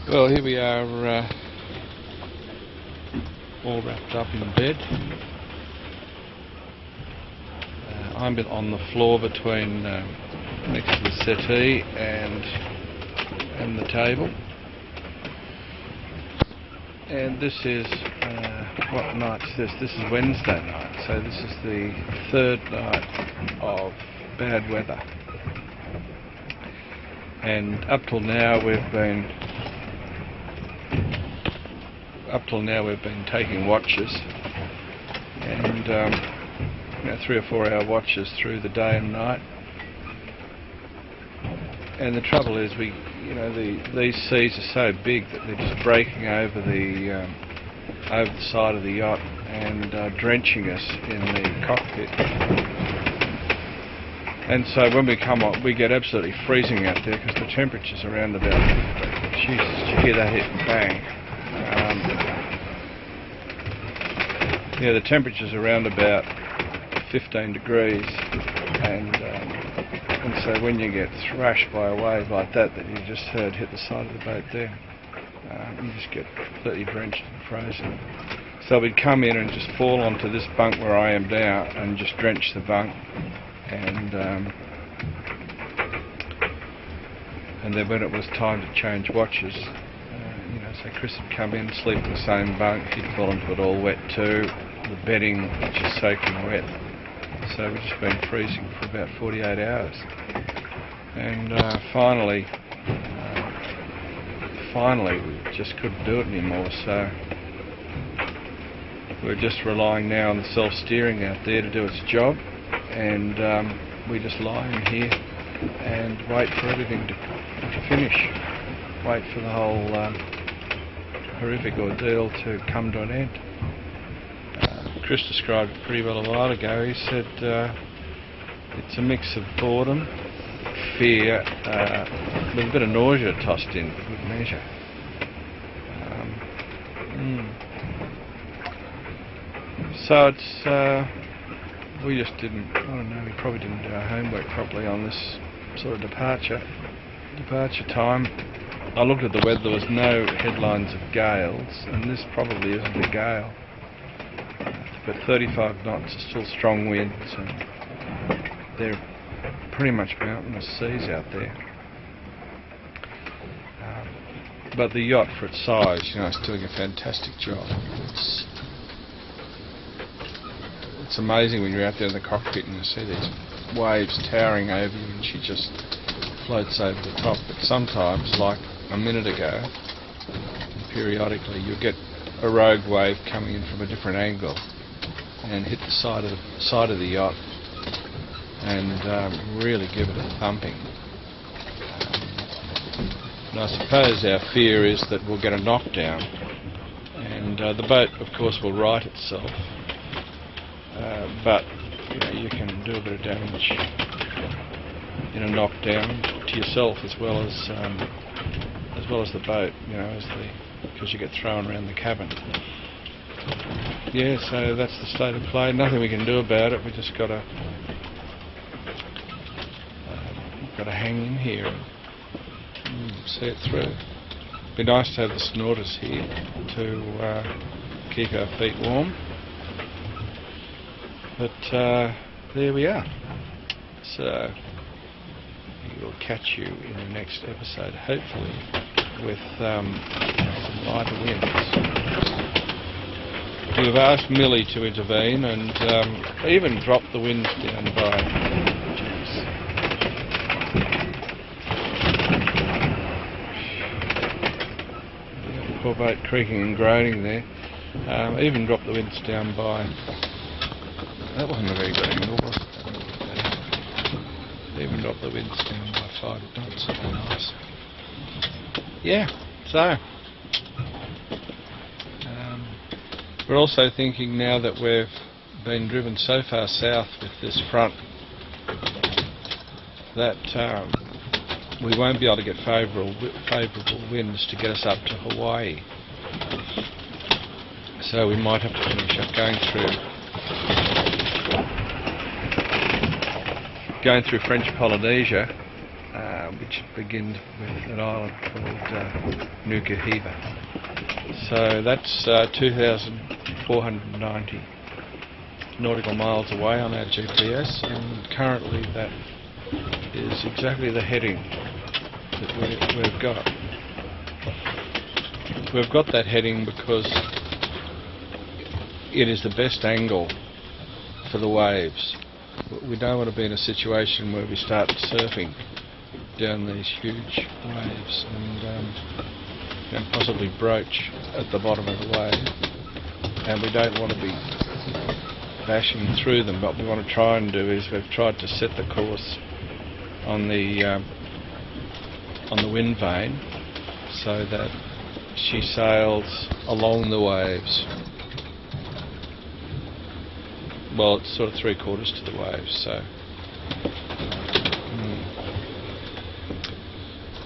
Well, here we are, all wrapped up in bed. I'm on the floor between next to the settee and the table. And this is what night's this? This is Wednesday night. So this is the third night of bad weather. And up till now we've been taking watches, and 3 or 4 hour watches through the day and night. And the trouble is, these seas are so big that they're just breaking over the side of the yacht and drenching us in the cockpit. And so when we come up, we get absolutely freezing out there because the temperature's around about, Jesus, did you hear that hit and bang? The temperature's around about 15 degrees, and so when you get thrashed by a wave like that you just heard hit the side of the boat there, you just get completely drenched and frozen. So we'd come in and just fall onto this bunk where I am now and just drench the bunk, and then when it was time to change watches, so Chris would come in, sleep in the same bunk, he'd fall into it all wet too, the bedding which is soaking wet. So we've just been freezing for about 48 hours. And finally we just couldn't do it anymore, so we're just relying now on the self-steering out there to do its job, and we just lie in here and wait for everything to finish, wait for the whole horrific ordeal to come to an end. Chris described it pretty well a while ago. He said it's a mix of boredom, fear, with a bit of nausea tossed in for good measure. So it's we just didn't, I don't know, we probably didn't do our homework properly on this sort of departure time. I looked at the weather, there was no headlines of gales, and this probably isn't a gale. But 35 knots are still strong winds, and they're pretty much mountainous seas out there. But the yacht, for its size, is doing a fantastic job. It's amazing when you're out there in the cockpit and you see these waves towering over you, and she just floats over the top. But sometimes, like a minute ago, periodically you'll get a rogue wave coming in from a different angle and hit the side of the yacht and really give it a thumping. And I suppose our fear is that we'll get a knockdown, and the boat, of course, will right itself, but you can do a bit of damage in a knockdown to yourself as well as the boat, because you get thrown around the cabin. Yeah, so that's the state of play. Nothing we can do about it. We just got to hang in here and see it through. It'd be nice to have the snorters here to keep our feet warm. But there we are. So we'll catch you in the next episode, hopefully with some lighter winds. We've asked Millie to intervene and even drop the winds down by... Poor boat creaking and groaning there. Even drop the winds down by... That wasn't a very good angle, was it? Even drop the winds down by 5 knots. That was nice. Yeah, so... we're also thinking now that we've been driven so far south with this front that we won't be able to get favourable winds to get us up to Hawaii. So we might have to finish up going through French Polynesia which begins with an island called Nuka Hiva. So that's 2,490 nautical miles away on our GPS, and currently that is exactly the heading that we've got. We've got that heading because it is the best angle for the waves. We don't want to be in a situation where we start surfing down these huge waves and possibly broach at the bottom of the wave, and we don't want to be bashing through them. What we want to try and do is we've tried to set the course on the wind vane so that she sails along the waves. Well, it's sort of 3/4 to the waves, so.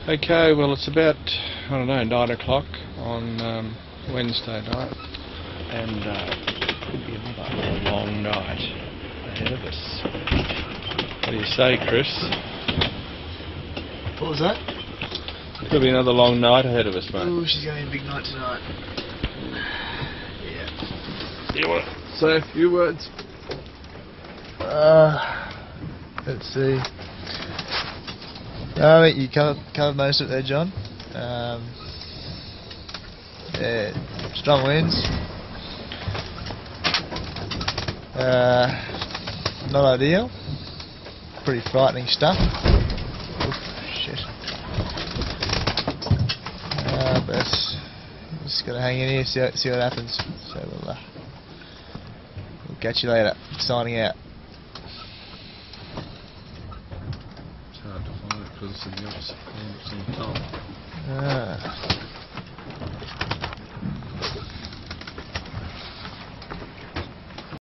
Okay, well it's about, I don't know, 9 o'clock on Wednesday night, and could be another long night ahead of us. What do you say, Chris? What was that? Could be another long night ahead of us, mate. Ooh, she's going to be a big night tonight. Yeah. You want to say a few words? Let's see. I think you covered most of it there, John. Yeah, strong winds. Not ideal. Pretty frightening stuff. Oof, shit. But just gotta hang in here, see what happens. So we'll catch you later. Signing out. It's hard to find it because it's in the opposite corner.